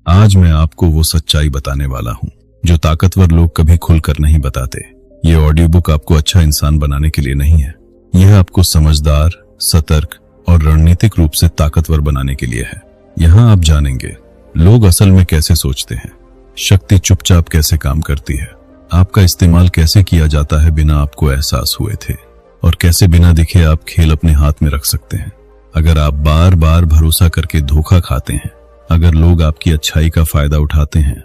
आज मैं आपको वो सच्चाई बताने वाला हूँ जो ताकतवर लोग कभी खुलकर नहीं बताते। ये ऑडियो बुक आपको अच्छा इंसान बनाने के लिए नहीं है, यह आपको समझदार, सतर्क और रणनीतिक रूप से ताकतवर बनाने के लिए है। यहाँ आप जानेंगे लोग असल में कैसे सोचते हैं, शक्ति चुपचाप कैसे काम करती है, आपका इस्तेमाल कैसे किया जाता है बिना आपको एहसास हुए थे, और कैसे बिना दिखे आप खेल अपने हाथ में रख सकते हैं। अगर आप बार बार भरोसा करके धोखा खाते हैं, अगर लोग आपकी अच्छाई का फायदा उठाते हैं,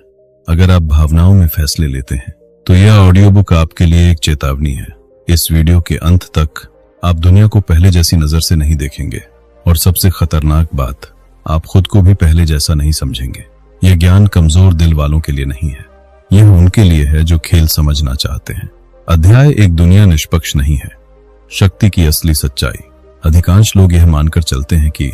अगर आप भावनाओं में फैसले लेते हैं, तो यह ऑडियो बुक आपके लिए एक चेतावनी है। इस वीडियो के अंत तक आप दुनिया को पहले जैसी नजर से नहीं देखेंगे, और सबसे खतरनाक बात, आप खुद को भी पहले जैसा नहीं समझेंगे। यह ज्ञान कमजोर दिल वालों के लिए नहीं है, यह उनके लिए है जो खेल समझना चाहते हैं। अध्याय एक दुनिया निष्पक्ष नहीं है, शक्ति की असली सच्चाई। अधिकांश लोग यह मानकर चलते हैं कि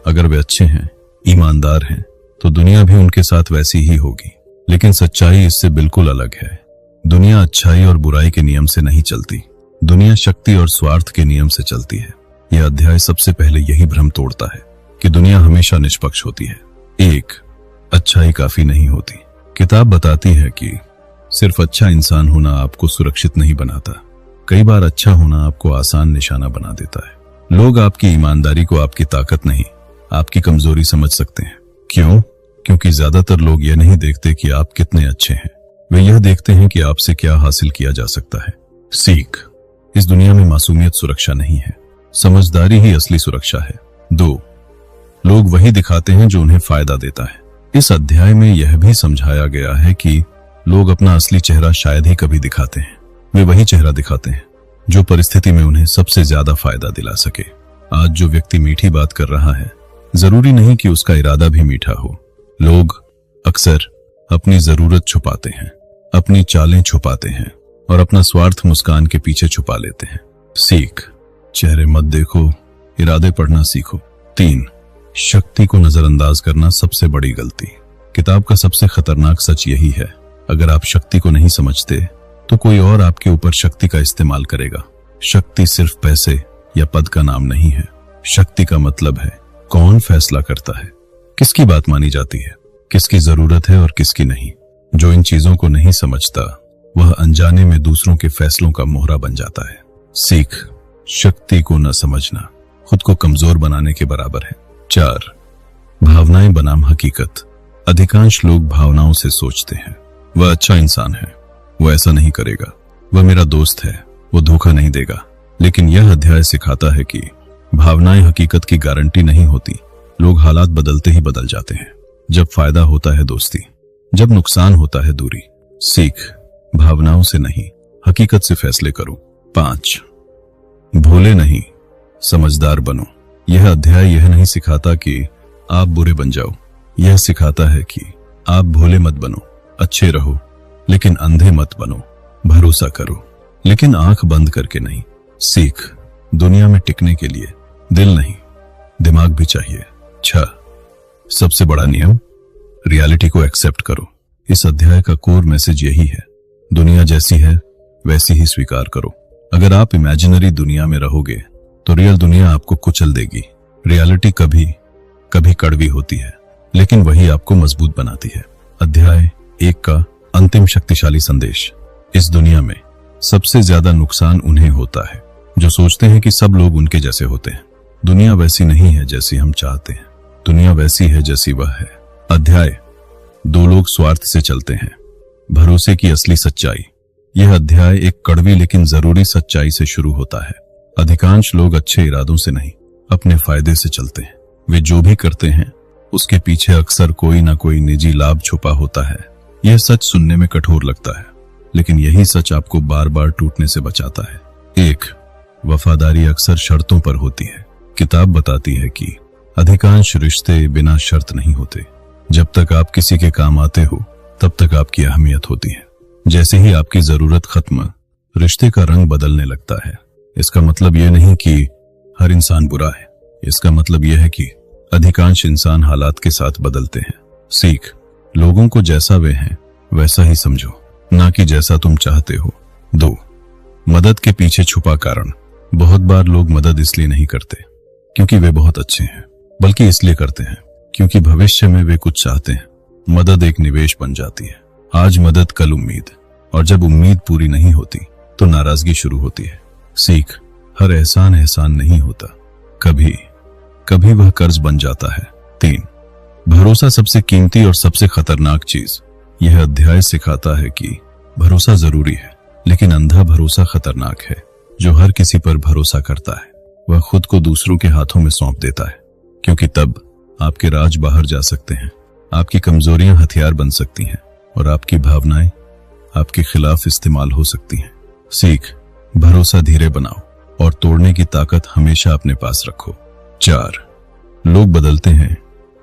अगर वे अच्छे हैं, ईमानदार हैं, तो दुनिया भी उनके साथ वैसी ही होगी। लेकिन सच्चाई इससे बिल्कुल अलग है। दुनिया अच्छाई और बुराई के नियम से नहीं चलती, दुनिया शक्ति और स्वार्थ के नियम से चलती है। यह अध्याय सबसे पहले यही भ्रम तोड़ता है कि दुनिया हमेशा निष्पक्ष होती है। एक, अच्छाई काफी नहीं होती। किताब बताती है कि सिर्फ अच्छा इंसान होना आपको सुरक्षित नहीं बनाता, कई बार अच्छा होना आपको आसान निशाना बना देता है। लोग आपकी ईमानदारी को आपकी ताकत नहीं, आपकी कमजोरी समझ सकते हैं। क्यों? क्योंकि ज्यादातर लोग यह नहीं देखते कि आप कितने अच्छे हैं, वे यह देखते हैं कि आपसे क्या हासिल किया जा सकता है। सीख, इस दुनिया में मासूमियत सुरक्षा नहीं है, समझदारी ही असली सुरक्षा है। 2, लोग वही दिखाते हैं जो उन्हें फायदा देता है। इस अध्याय में यह भी समझाया गया है कि लोग अपना असली चेहरा शायद ही कभी दिखाते हैं, वे वही चेहरा दिखाते हैं जो परिस्थिति में उन्हें सबसे ज्यादा फायदा दिला सके। आज जो व्यक्ति मीठी बात कर रहा है, जरूरी नहीं कि उसका इरादा भी मीठा हो। लोग अक्सर अपनी जरूरत छुपाते हैं, अपनी चालें छुपाते हैं और अपना स्वार्थ मुस्कान के पीछे छुपा लेते हैं। सीख, चेहरे मत देखो, इरादे पढ़ना सीखो। 3, शक्ति को नजरअंदाज करना सबसे बड़ी गलती। किताब का सबसे खतरनाक सच यही है, अगर आप शक्ति को नहीं समझते तो कोई और आपके ऊपर शक्ति का इस्तेमाल करेगा। शक्ति सिर्फ पैसे या पद का नाम नहीं है, शक्ति का मतलब है कौन फैसला करता है, किसकी बात मानी जाती है, किसकी जरूरत है और किसकी नहीं। जो इन चीजों को नहीं समझता वह अनजाने में दूसरों के फैसलों का मोहरा बन जाता है। सीख, शक्ति को न समझना खुद को कमजोर बनाने के बराबर है। 4, भावनाएं बनाम हकीकत। अधिकांश लोग भावनाओं से सोचते हैं, वह अच्छा इंसान है, वो ऐसा नहीं करेगा, वह मेरा दोस्त है, वो धोखा नहीं देगा। लेकिन यह अध्याय सिखाता है कि भावनाएं हकीकत की गारंटी नहीं होती। लोग हालात बदलते ही बदल जाते हैं। जब फायदा होता है दोस्ती, जब नुकसान होता है दूरी। सीख, भावनाओं से नहीं, हकीकत से फैसले करो। 5, भोले नहीं, समझदार बनो। यह अध्याय यह नहीं सिखाता कि आप बुरे बन जाओ, यह सिखाता है कि आप भोले मत बनो, अच्छे रहो लेकिन अंधे मत बनो, भरोसा करो लेकिन आंख बंद करके नहीं। सीख, दुनिया में टिकने के लिए दिल नहीं, दिमाग भी चाहिए। 6, सबसे बड़ा नियम, रियलिटी को एक्सेप्ट करो। इस अध्याय का कोर मैसेज यही है, दुनिया जैसी है वैसी ही स्वीकार करो। अगर आप इमेजिनरी दुनिया में रहोगे तो रियल दुनिया आपको कुचल देगी। रियलिटी कभी कभी कड़वी होती है, लेकिन वही आपको मजबूत बनाती है। अध्याय 1 का अंतिम शक्तिशाली संदेश। इस दुनिया में सबसे ज्यादा नुकसान उन्हें होता है जो सोचते हैं कि सब लोग उनके जैसे होते हैं। दुनिया वैसी नहीं है जैसी हम चाहते हैं, दुनिया वैसी है जैसी वह है। अध्याय 2, लोग स्वार्थ से चलते हैं, भरोसे की असली सच्चाई। यह अध्याय एक कड़वी लेकिन जरूरी सच्चाई से शुरू होता है। अधिकांश लोग अच्छे इरादों से नहीं, अपने फायदे से चलते हैं। वे जो भी करते हैं उसके पीछे अक्सर कोई ना कोई निजी लाभ छुपा होता है। यह सच सुनने में कठोर लगता है, लेकिन यही सच आपको बार बार टूटने से बचाता है। 1, वफादारी अक्सर शर्तों पर होती है। किताब बताती है कि अधिकांश रिश्ते बिना शर्त नहीं होते। जब तक आप किसी के काम आते हो तब तक आपकी अहमियत होती है। जैसे ही आपकी जरूरत खत्म, रिश्ते का रंग बदलने लगता है। इसका मतलब यह नहीं कि हर इंसान बुरा है, इसका मतलब यह है कि अधिकांश इंसान हालात के साथ बदलते हैं। सीख, लोगों को जैसा वे हैं वैसा ही समझो, ना कि जैसा तुम चाहते हो। 2, मदद के पीछे छुपा कारण। बहुत बार लोग मदद इसलिए नहीं करते क्योंकि वे बहुत अच्छे हैं, बल्कि इसलिए करते हैं क्योंकि भविष्य में वे कुछ चाहते हैं। मदद एक निवेश बन जाती है। आज मदद, कल उम्मीद, और जब उम्मीद पूरी नहीं होती तो नाराजगी शुरू होती है। सीख, हर एहसान एहसान नहीं होता, कभी कभी वह कर्ज बन जाता है। 3, भरोसा सबसे कीमती और सबसे खतरनाक चीज। यह अध्याय सिखाता है कि भरोसा जरूरी है, लेकिन अंधा भरोसा खतरनाक है। जो हर किसी पर भरोसा करता है वह खुद को दूसरों के हाथों में सौंप देता है, क्योंकि तब आपके राज बाहर जा सकते हैं, आपकी कमजोरियां हथियार बन सकती हैं और आपकी भावनाएं आपके खिलाफ इस्तेमाल हो सकती हैं। सीख, भरोसा धीरे बनाओ और तोड़ने की ताकत हमेशा अपने पास रखो। 4, लोग बदलते हैं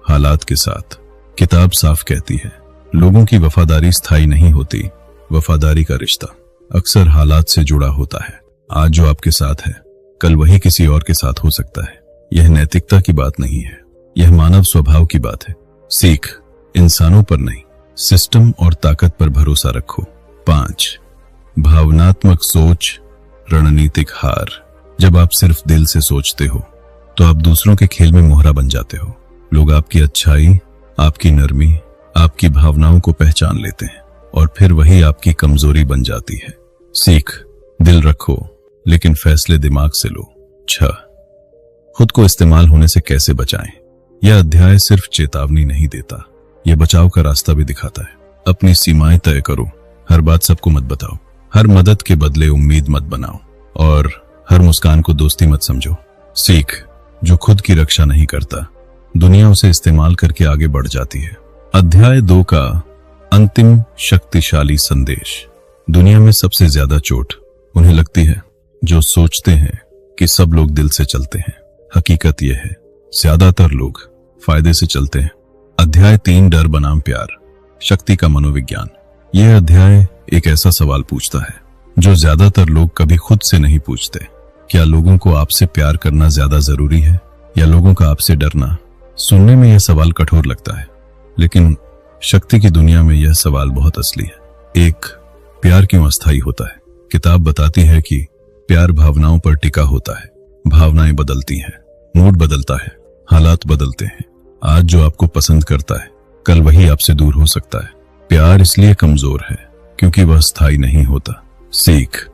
हालात के साथ। किताब साफ कहती है, लोगों की वफादारी स्थायी नहीं होती, वफादारी का रिश्ता अक्सर हालात से जुड़ा होता है। आज जो आपके साथ है कल वही किसी और के साथ हो सकता है। यह नैतिकता की बात नहीं है, यह मानव स्वभाव की बात है। सीख, इंसानों पर नहीं, सिस्टम और ताकत पर भरोसा रखो। 5, भावनात्मक सोच, रणनीतिक हार। जब आप सिर्फ दिल से सोचते हो तो आप दूसरों के खेल में मोहरा बन जाते हो। लोग आपकी अच्छाई, आपकी नरमी, आपकी भावनाओं को पहचान लेते हैं और फिर वही आपकी कमजोरी बन जाती है। सीख, दिल रखो लेकिन फैसले दिमाग से लो। 6, खुद को इस्तेमाल होने से कैसे बचाएं। यह अध्याय सिर्फ चेतावनी नहीं देता, यह बचाव का रास्ता भी दिखाता है। अपनी सीमाएं तय करो, हर बात सबको मत बताओ, हर मदद के बदले उम्मीद मत बनाओ और हर मुस्कान को दोस्ती मत समझो। सीख, जो खुद की रक्षा नहीं करता दुनिया उसे इस्तेमाल करके आगे बढ़ जाती है। अध्याय 2 का अंतिम शक्तिशाली संदेश। दुनिया में सबसे ज्यादा चोट उन्हें लगती है जो सोचते हैं कि सब लोग दिल से चलते हैं। हकीकत यह है, ज्यादातर लोग फायदे से चलते हैं। अध्याय 3, डर बनाम प्यार, शक्ति का मनोविज्ञान। यह अध्याय एक ऐसा सवाल पूछता है जो ज्यादातर लोग कभी खुद से नहीं पूछते। क्या लोगों को आपसे प्यार करना ज्यादा जरूरी है या लोगों का आपसे डरना? सुनने में यह सवाल कठोर लगता है, लेकिन शक्ति की दुनिया में यह सवाल बहुत असली है। 1, प्यार क्यों अस्थायी होता है। किताब बताती है कि प्यार भावनाओं पर टिका होता है। भावनाएं बदलती हैं, मूड बदलता है, हालात बदलते हैं। आज जो आपको पसंद करता है कल वही आपसे दूर हो सकता है। प्यार इसलिए कमजोर है क्योंकि वह स्थायी नहीं होता। सीख,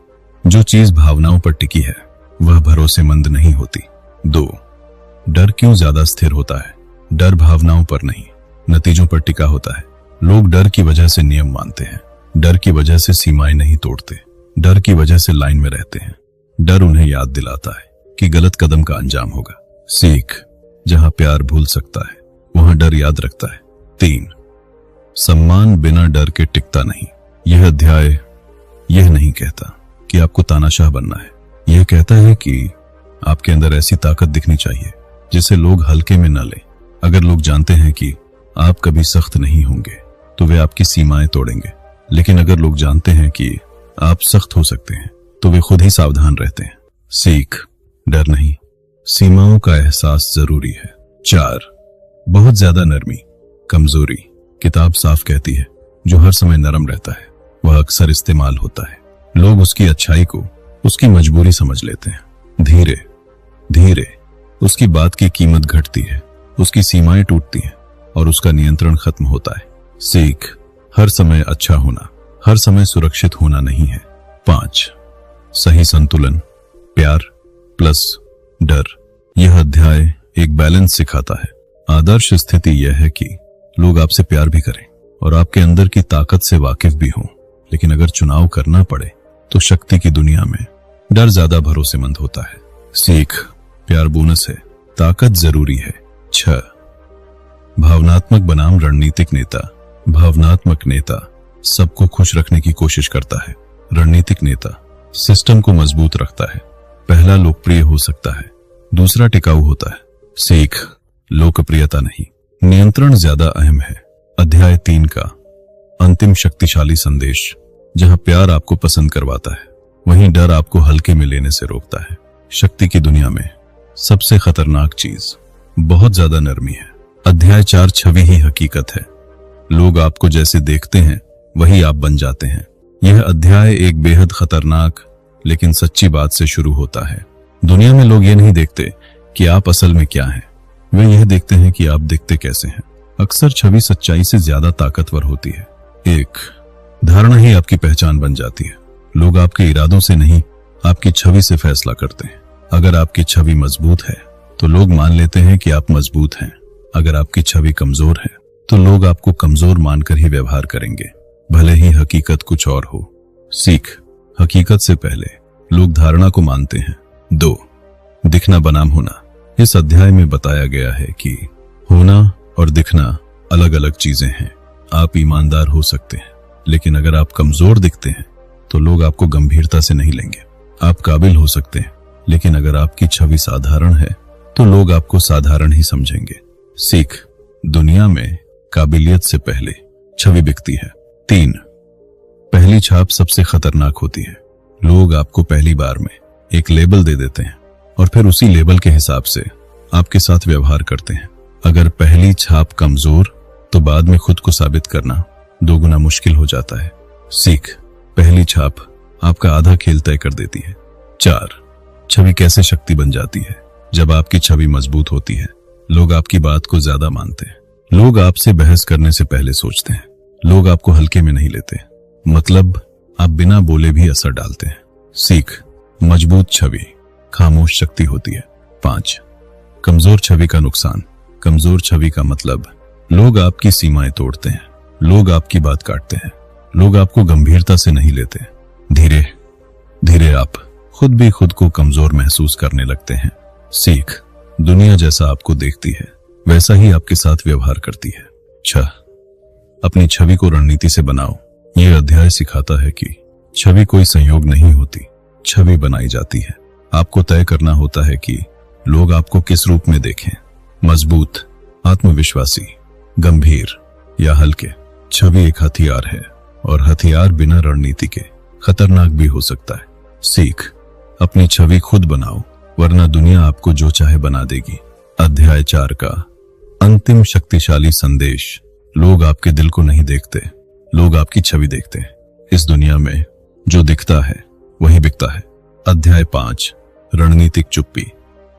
जो चीज भावनाओं पर टिकी है वह भरोसेमंद नहीं होती। 2, डर क्यों ज्यादा स्थिर होता है। डर भावनाओं पर नहीं, नतीजों पर टिका होता है। लोग डर की वजह से नियम मानते हैं, डर की वजह से सीमाएं नहीं तोड़ते, डर की वजह से लाइन में रहते हैं। डर उन्हें याद दिलाता है कि गलत कदम का अंजाम होगा। सीख, जहां प्यार भूल सकता है वहां डर याद रखता है। 3, सम्मान बिना डर के टिकता नहीं। यह अध्याय यह नहीं कहता कि आपको तानाशाह बनना है, यह कहता है कि आपके अंदर ऐसी ताकत दिखनी चाहिए जिसे लोग हल्के में न लें। अगर लोग जानते हैं कि आप कभी सख्त नहीं होंगे तो वे आपकी सीमाएं तोड़ेंगे, लेकिन अगर लोग जानते हैं कि आप सख्त हो सकते हैं तो वे खुद ही सावधान रहते हैं। सीख, डर नहीं, सीमाओं का एहसास जरूरी है। 4, बहुत ज्यादा नरमी, कमजोरी। किताब साफ कहती है, जो हर समय नरम रहता है वह अक्सर इस्तेमाल होता है। लोग उसकी अच्छाई को उसकी मजबूरी समझ लेते हैं। धीरे धीरे उसकी बात की कीमत घटती है, उसकी सीमाएं टूटती हैं और उसका नियंत्रण खत्म होता है। सीख, हर समय अच्छा होना, हर समय सुरक्षित होना नहीं है। 5, सही संतुलन, प्यार प्लस डर। यह अध्याय एक बैलेंस सिखाता है। आदर्श स्थिति यह है कि लोग आपसे प्यार भी करें और आपके अंदर की ताकत से वाकिफ भी हों, लेकिन अगर चुनाव करना पड़े तो शक्ति की दुनिया में डर ज्यादा भरोसेमंद होता है। सीख, प्यार बोनस है, ताकत जरूरी है। 6, भावनात्मक बनाम रणनीतिक नेता। भावनात्मक नेता सबको खुश रखने की कोशिश करता है, रणनीतिक नेता सिस्टम को मजबूत रखता है। पहला लोकप्रिय हो सकता है, दूसरा टिकाऊ होता है। सीख, लोकप्रियता नहीं, नियंत्रण ज्यादा अहम है। अध्याय 3 का अंतिम शक्तिशाली संदेश। जहां प्यार आपको पसंद करवाता है वहीं डर आपको हल्के में लेने से रोकता है। शक्ति की दुनिया में सबसे खतरनाक चीज बहुत ज्यादा नरमी है। अध्याय 4, छवि ही हकीकत है। लोग आपको जैसे देखते हैं वही आप बन जाते हैं। यह अध्याय एक बेहद खतरनाक लेकिन सच्ची बात से शुरू होता है। दुनिया में लोग ये नहीं देखते कि आप असल में क्या हैं, वे यह देखते हैं कि आप दिखते कैसे हैं। अक्सर छवि सच्चाई से ज्यादा ताकतवर होती है। एक धारणा ही आपकी पहचान बन जाती है। लोग आपके इरादों से नहीं, आपकी छवि से फैसला करते हैं। अगर आपकी छवि मजबूत है तो लोग मान लेते हैं कि आप मजबूत हैं। अगर आपकी छवि कमजोर है तो लोग आपको कमजोर मानकर ही व्यवहार करेंगे, भले ही हकीकत कुछ और हो। सीख, हकीकत से पहले लोग धारणा को मानते हैं। 2 दिखना बनाम होना। इस अध्याय में बताया गया है कि होना और दिखना अलग अलग चीजें हैं। आप ईमानदार हो सकते हैं, लेकिन अगर आप कमजोर दिखते हैं तो लोग आपको गंभीरता से नहीं लेंगे। आप काबिल हो सकते हैं, लेकिन अगर आपकी छवि साधारण है तो लोग आपको साधारण ही समझेंगे। सीख, दुनिया में काबिलियत से पहले छवि बिकती है। 3 पहली छाप सबसे खतरनाक होती है। लोग आपको पहली बार में एक लेबल दे देते हैं और फिर उसी लेबल के हिसाब से आपके साथ व्यवहार करते हैं। अगर पहली छाप कमजोर तो बाद में खुद को साबित करना दोगुना मुश्किल हो जाता है। सीख, पहली छाप आपका आधा खेल तय कर देती है। 4 छवि कैसे शक्ति बन जाती है। जब आपकी छवि मजबूत होती है, लोग आपकी बात को ज्यादा मानते हैं। लोग आपसे बहस करने से पहले सोचते हैं। लोग आपको हल्के में नहीं लेते, मतलब आप बिना बोले भी असर डालते हैं। सीख, मजबूत छवि खामोश शक्ति होती है। 5 कमजोर छवि का नुकसान। कमजोर छवि का मतलब लोग आपकी सीमाएं तोड़ते हैं, लोग आपकी बात काटते हैं, लोग आपको गंभीरता से नहीं लेते। धीरे धीरे आप खुद भी खुद को कमजोर महसूस करने लगते हैं। सीख, दुनिया जैसा आपको देखती है वैसा ही आपके साथ व्यवहार करती है। 6 अपनी छवि को रणनीति से बनाओ। यह अध्याय सिखाता है कि छवि कोई संयोग नहीं होती, छवि बनाई जाती है। आपको तय करना होता है कि लोग आपको किस रूप में देखें, मजबूत, आत्मविश्वासी, गंभीर या हल्के। छवि एक हथियार है और हथियार बिना रणनीति के खतरनाक भी हो सकता है। सीख, अपनी छवि खुद बनाओ, वरना दुनिया आपको जो चाहे बना देगी। अध्याय 4 का अंतिम शक्तिशाली संदेश। लोग आपके दिल को नहीं देखते, लोग आपकी छवि देखते हैं। इस दुनिया में जो दिखता है वही बिकता है। अध्याय 5 रणनीतिक चुप्पी।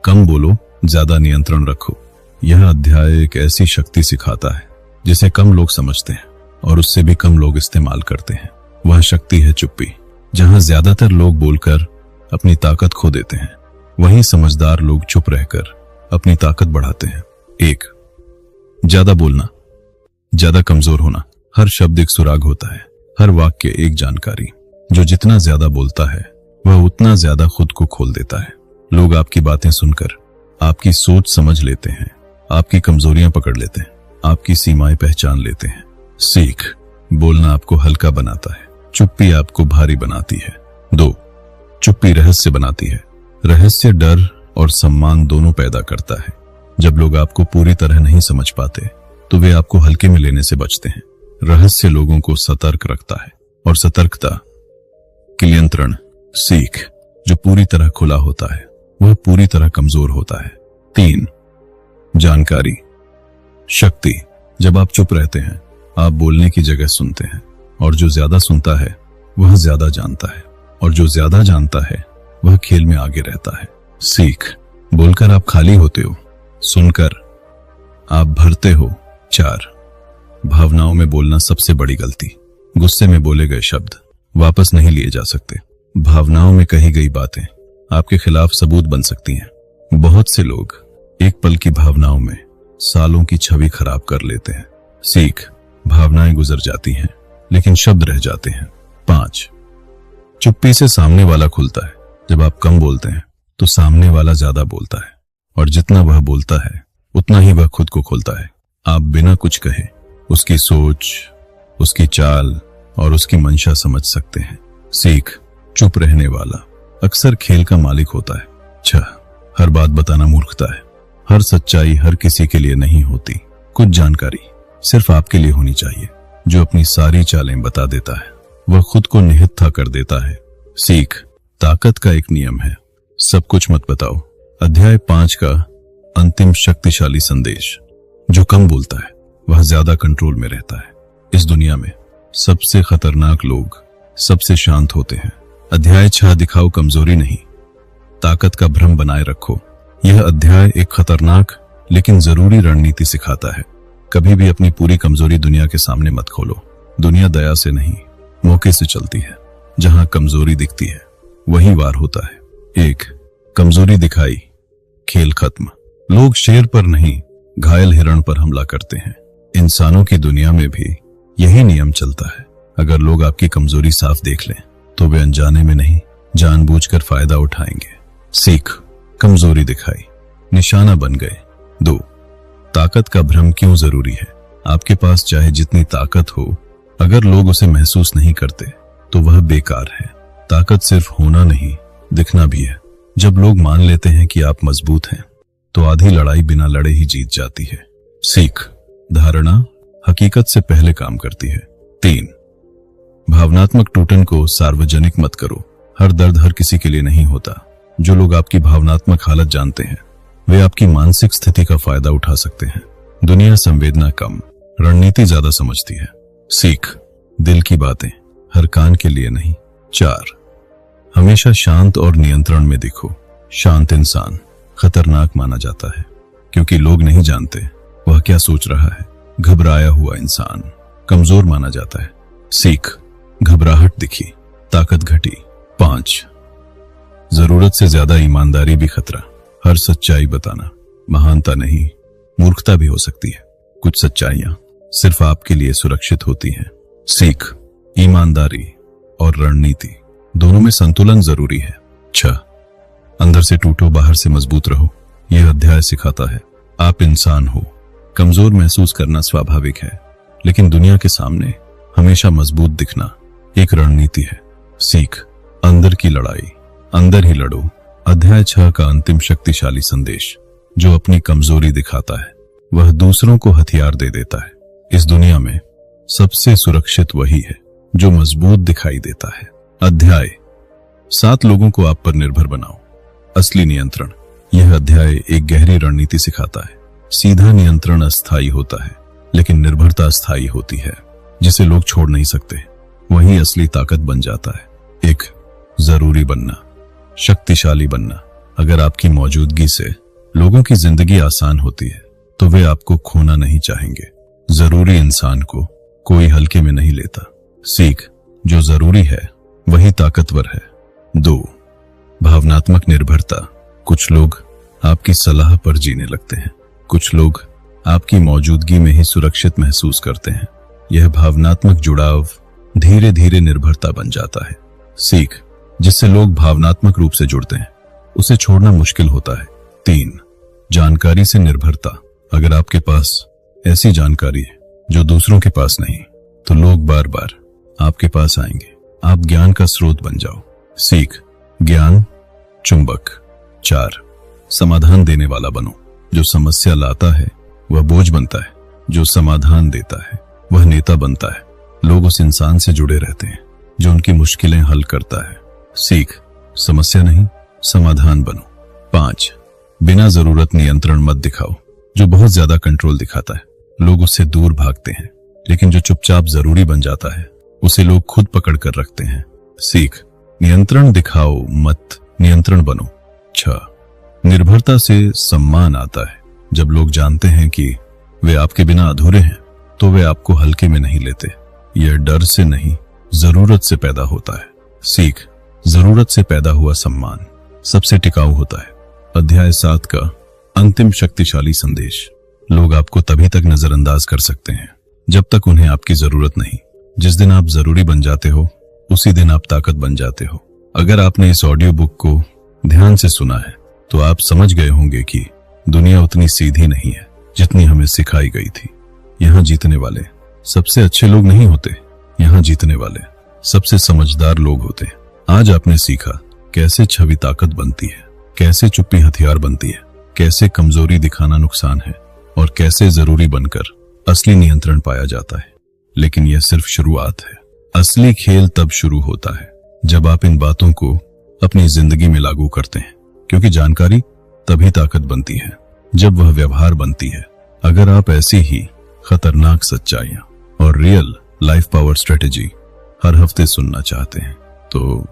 कम बोलो, ज्यादा नियंत्रण रखो। यह अध्याय एक ऐसी शक्ति सिखाता है जिसे कम लोग समझते हैं और उससे भी कम लोग इस्तेमाल करते हैं। वह शक्ति है चुप्पी। जहां ज्यादातर लोग बोलकर अपनी ताकत खो देते हैं, वहीं समझदार लोग चुप रहकर अपनी ताकत बढ़ाते हैं। 1 ज्यादा बोलना, ज्यादा कमजोर होना। हर शब्द एक सुराग होता है, हर वाक्य एक जानकारी। जो जितना ज्यादा बोलता है वह उतना ज्यादा खुद को खोल देता है। लोग आपकी बातें सुनकर आपकी सोच समझ लेते हैं, आपकी कमजोरियां पकड़ लेते हैं, आपकी सीमाएं पहचान लेते हैं। सीख, बोलना आपको हल्का बनाता है, चुप्पी आपको भारी बनाती है। 2 चुप्पी रहस्य बनाती है। रहस्य डर और सम्मान दोनों पैदा करता है। जब लोग आपको पूरी तरह नहीं समझ पाते तो वे आपको हल्के में लेने से बचते हैं। रहस्य लोगों को सतर्क रखता है और सतर्कता नियंत्रण। सीख, जो पूरी तरह खुला होता है वह पूरी तरह कमजोर होता है। 3 जानकारी शक्ति। जब आप चुप रहते हैं, आप बोलने की जगह सुनते हैं, और जो ज्यादा सुनता है वह ज्यादा जानता है, और जो ज्यादा जानता है वह खेल में आगे रहता है। सीख, बोलकर आप खाली होते हो, सुनकर आप भरते हो। 4 भावनाओं में बोलना सबसे बड़ी गलती। गुस्से में बोले गए शब्द वापस नहीं लिए जा सकते। भावनाओं में कही गई बातें आपके खिलाफ सबूत बन सकती हैं। बहुत से लोग एक पल की भावनाओं में सालों की छवि खराब कर लेते हैं। सीख, भावनाएं गुजर जाती हैं लेकिन शब्द रह जाते हैं। 5 चुप्पी से सामने वाला खुलता है। जब आप कम बोलते हैं तो सामने वाला ज्यादा बोलता है, और जितना वह बोलता है उतना ही वह खुद को खोलता है। आप बिना कुछ कहे उसकी सोच, उसकी चाल और उसकी मंशा समझ सकते हैं। सीख, चुप रहने वाला अक्सर खेल का मालिक होता है। 6 हर बात बताना मूर्खता है। हर सच्चाई हर किसी के लिए नहीं होती। कुछ जानकारी सिर्फ आपके लिए होनी चाहिए। जो अपनी सारी चालें बता देता है वह खुद को निहित्था कर देता है। सीख, ताकत का एक नियम है, सब कुछ मत बताओ। अध्याय 5 का अंतिम शक्तिशाली संदेश। जो कम बोलता है वह ज्यादा कंट्रोल में रहता है। इस दुनिया में सबसे खतरनाक लोग सबसे शांत होते हैं। अध्याय 6 दिखाओ कमजोरी नहीं, ताकत का भ्रम बनाए रखो। यह अध्याय एक खतरनाक लेकिन जरूरी रणनीति सिखाता है। कभी भी अपनी पूरी कमजोरी दुनिया के सामने मत खोलो। दुनिया दया से नहीं, मौके से चलती है। जहां कमजोरी दिखती है वही वार होता है। एक, कमजोरी दिखाई, खेल खत्म। लोग शेर पर नहीं, घायल हिरण पर हमला करते हैं। इंसानों की दुनिया में भी यही नियम चलता है। अगर लोग आपकी कमजोरी साफ देख लें तो वे अनजाने में नहीं, जानबूझकर फायदा उठाएंगे। सीख, कमजोरी दिखाई, निशाना बन गए। 2, ताकत का भ्रम क्यों जरूरी है। आपके पास चाहे जितनी ताकत हो, अगर लोग उसे महसूस नहीं करते तो वह बेकार है। ताकत सिर्फ होना नहीं, दिखना भी है। जब लोग मान लेते हैं कि आप मजबूत हैं तो आधी लड़ाई बिना लड़े ही जीत जाती है। सीख, धारणा हकीकत से पहले काम करती है। 3, भावनात्मक टूटन को सार्वजनिक मत करो। हर दर्द हर किसी के लिए नहीं होता। जो लोग आपकी भावनात्मक हालत जानते हैं वे आपकी मानसिक स्थिति का फायदा उठा सकते हैं। दुनिया संवेदना कम, रणनीति ज्यादा समझती है। सीख, दिल की बातें हर कान के लिए नहीं। 4, हमेशा शांत और नियंत्रण में दिखो। शांत इंसान खतरनाक माना जाता है क्योंकि लोग नहीं जानते वह क्या सोच रहा है। घबराया हुआ इंसान कमजोर माना जाता है। सीख, घबराहट दिखी, ताकत घटी। 5, जरूरत से ज्यादा ईमानदारी भी खतरा। हर सच्चाई बताना महानता नहीं, मूर्खता भी हो सकती है। कुछ सच्चाइयां सिर्फ आपके लिए सुरक्षित होती हैं। सीख, ईमानदारी और रणनीति दोनों में संतुलन जरूरी है। 6, अंदर से टूटो, बाहर से मजबूत रहो। यह अध्याय सिखाता है आप इंसान हो, कमजोर महसूस करना स्वाभाविक है, लेकिन दुनिया के सामने हमेशा मजबूत दिखना एक रणनीति है। सीख, अंदर की लड़ाई अंदर ही लड़ो। अध्याय 6 का अंतिम शक्तिशाली संदेश, जो अपनी कमजोरी दिखाता है वह दूसरों को हथियार दे देता है। इस दुनिया में सबसे सुरक्षित वही है जो मजबूत दिखाई देता है। अध्याय 7, लोगों को आप पर निर्भर बनाओ। असली नियंत्रण। यह अध्याय एक गहरी रणनीति सिखाता है। सीधा नियंत्रण अस्थायी होता है, लेकिन निर्भरता अस्थायी होती है, जिसे लोग छोड़ नहीं सकते। वही असली ताकत बन जाता है। 1, जरूरी बनना, शक्तिशाली बनना। अगर आपकी मौजूदगी से लोगों की जिंदगी आसान होती है तो वे आपको खोना नहीं चाहेंगे। जरूरी इंसान को कोई हल्के में नहीं लेता। सीख, जो जरूरी है वही ताकतवर है। 2, भावनात्मक निर्भरता। कुछ लोग आपकी सलाह पर जीने लगते हैं, कुछ लोग आपकी मौजूदगी में ही सुरक्षित महसूस करते हैं। यह भावनात्मक जुड़ाव धीरे धीरे निर्भरता बन जाता है। सीख, जिससे लोग भावनात्मक रूप से जुड़ते हैं उसे छोड़ना मुश्किल होता है। 3, जानकारी से निर्भरता। अगर आपके पास ऐसी जानकारी है जो दूसरों के पास नहीं तो लोग बार बार आपके पास आएंगे। आप ज्ञान का स्रोत बन जाओ। सीख, ज्ञान चुंबक। 4, समाधान देने वाला बनो। जो समस्या लाता है वह बोझ बनता है, जो समाधान देता है वह नेता बनता है। लोग उस इंसान से जुड़े रहते हैं जो उनकी मुश्किलें हल करता है। सीख, समस्या नहीं समाधान बनो। 5, बिना जरूरत नियंत्रण मत दिखाओ। जो बहुत ज्यादा कंट्रोल दिखाता है लोग उससे दूर भागते हैं, लेकिन जो चुपचाप जरूरी बन जाता है उसे लोग खुद पकड़ कर रखते हैं। सीख, नियंत्रण दिखाओ मत, नियंत्रण बनो। 6, निर्भरता से सम्मान आता है। जब लोग जानते हैं कि वे आपके बिना अधूरे हैं तो वे आपको हल्के में नहीं लेते। यह डर से नहीं, जरूरत से पैदा होता है। सीख, जरूरत से पैदा हुआ सम्मान सबसे टिकाऊ होता है। अध्याय 7 का अंतिम शक्तिशाली संदेश, लोग आपको तभी तक नजरअंदाज कर सकते हैं जब तक उन्हें आपकी जरूरत नहीं। जिस दिन आप जरूरी बन जाते हो उसी दिन आप ताकत बन जाते हो। अगर आपने इस ऑडियो बुक को ध्यान से सुना है तो आप समझ गए होंगे कि दुनिया उतनी सीधी नहीं है जितनी हमें सिखाई गई थी। यहाँ जीतने वाले सबसे अच्छे लोग नहीं होते, यहाँ जीतने वाले सबसे समझदार लोग होते हैं। आज आपने सीखा कैसे छवि ताकत बनती है, कैसे चुप्पी हथियार बनती है, कैसे कमजोरी दिखाना नुकसान है और कैसे जरूरी बनकर असली नियंत्रण पाया जाता है। लेकिन यह सिर्फ शुरुआत है। असली खेल तब शुरू होता है जब आप इन बातों को अपनी जिंदगी में लागू करते हैं, क्योंकि जानकारी तभी ताकत बनती है जब वह व्यवहार बनती है। अगर आप ऐसी ही खतरनाक सच्चाइयां और रियल लाइफ पावर स्ट्रेटेजी हर हफ्ते सुनना चाहते हैं तो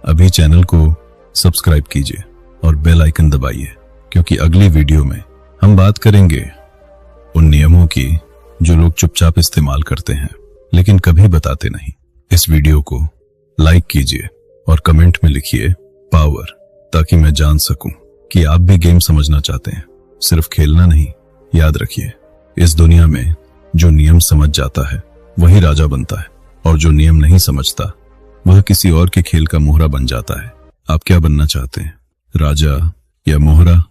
अभी चैनल को सब्सक्राइब कीजिए और बेल आइकन दबाइए, क्योंकि अगली वीडियो में हम बात करेंगे उन नियमों की जो लोग चुपचाप इस्तेमाल करते हैं लेकिन कभी बताते नहीं। इस वीडियो को लाइक कीजिए और कमेंट में लिखिए पावर, ताकि मैं जान सकूं कि आप भी गेम समझना चाहते हैं, सिर्फ खेलना नहीं। याद रखिए, इस दुनिया में जो नियम समझ जाता है वही राजा बनता है, और जो नियम नहीं समझता वह किसी और के खेल का मोहरा बन जाता है। आप क्या बनना चाहते हैं, राजा या मोहरा?